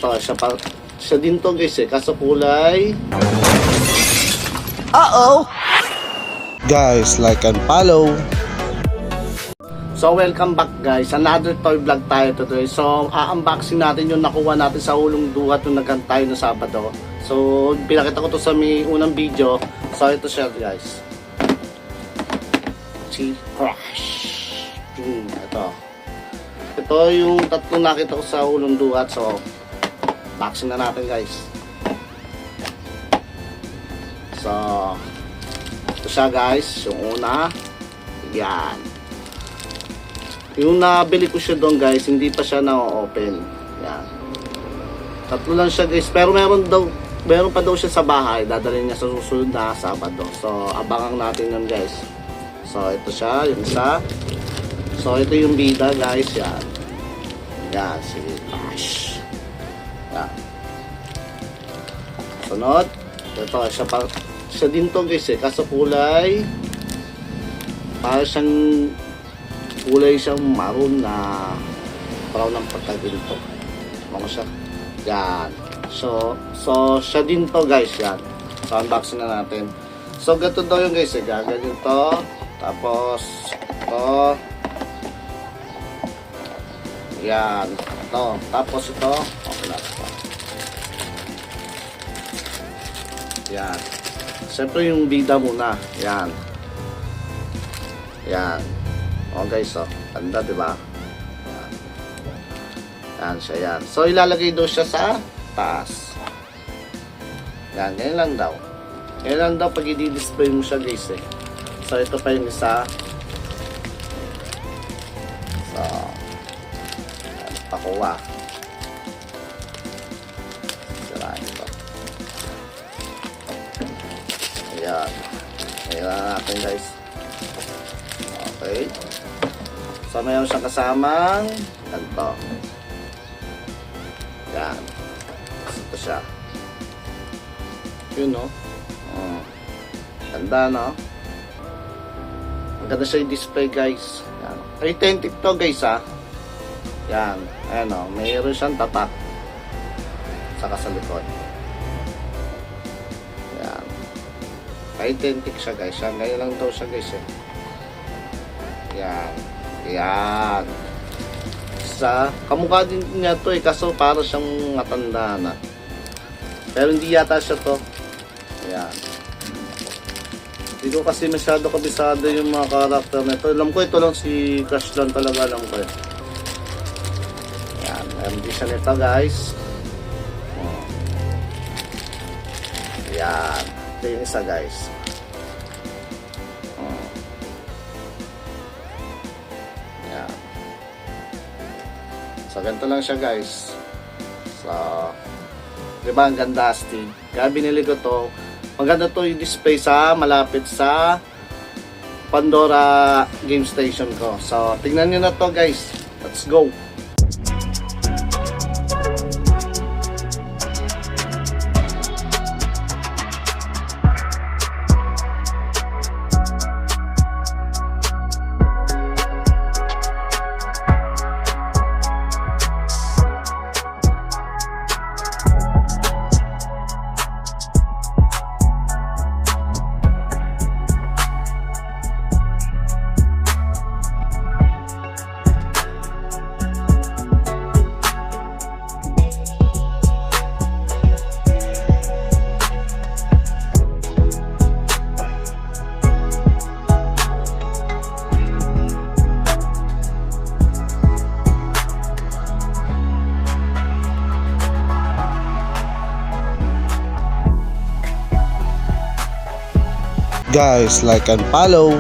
So, siya din to guys kaso kulay. Guys, like and follow. So, welcome back guys. Another toy vlog tayo today. So, unboxing natin yung nakuha natin sa Ulong Duhat nung nagkanta tayo na Sabado. So, pinakita ko to sa may unang video. So, ito siya guys. Si Crush. Ito. Ito yung tatlong nakita ko sa Ulong Duhat. So, unboxing na natin guys. So, ito siya guys. Yung una. Yan. Yung nabili ko siya doon guys, hindi pa siya na-open. Yan. Tatlo lang siya guys. Pero meron pa daw siya sa bahay. Dadalhin niya sa susunod na Sabado. So, abangan natin yun guys. So, ito siya. Yung isa. So, ito yung bida guys. Yan. Yan. Si Ash. Yan. Sunod. Ito. Siya din to guys kaso kulay. Para siyang maroon na brown ng pagkaginto. Ano siya? Yan. So siya din to guys. Yan. So, unboxing na natin. So, ganito daw yung guys. Gaganyan to. Tapos, ito. Yan. Ito. Tapos ito. Okay na. Yan. Siyempre yung bida muna. Yan. Yan. Oh guys, oh. Ganda, diba? Yan. Yan siya, yan. So, ilalagay daw siya sa taas. Yan, ganyan lang daw. Ganyan lang daw pag i-display mo siya, guys, eh. So, ito pa yung isa. So, yan, pakuha. Sirain ito. Ayan. Ayan na natin, guys. Okay. So, mayroon siyang kasamang ganito. Yan. Ito siya. Yun, no? Ganda, no? Maganda siya yung display, guys. Yan. Authentic to, guys, ha? Yan. Ayan, no? Mayroon siyang tatak. Saka sa likod. Yan. Authentic siya, guys. Yan. Ngayon lang daw siya, guys, eh. Yan. Yan. Kamukha din niya to eh. Kaso para siyang matanda na. Pero hindi yata siya to. Yan. Hindi ko kasi masyado kabisado yung mga karakter na ito. Alam ko ito lang si Crush lang talaga. Alam ko eh. Yan. Meron din siya nito guys. Yan. Ito yung isa guys. So, ganito lang siya guys. So, diba ang ganda astig. Kaya binili ko to. Maganda to yung display sa malapit sa Pandora game station ko. So, tingnan nyo na to guys. Let's go! Guys, like and follow.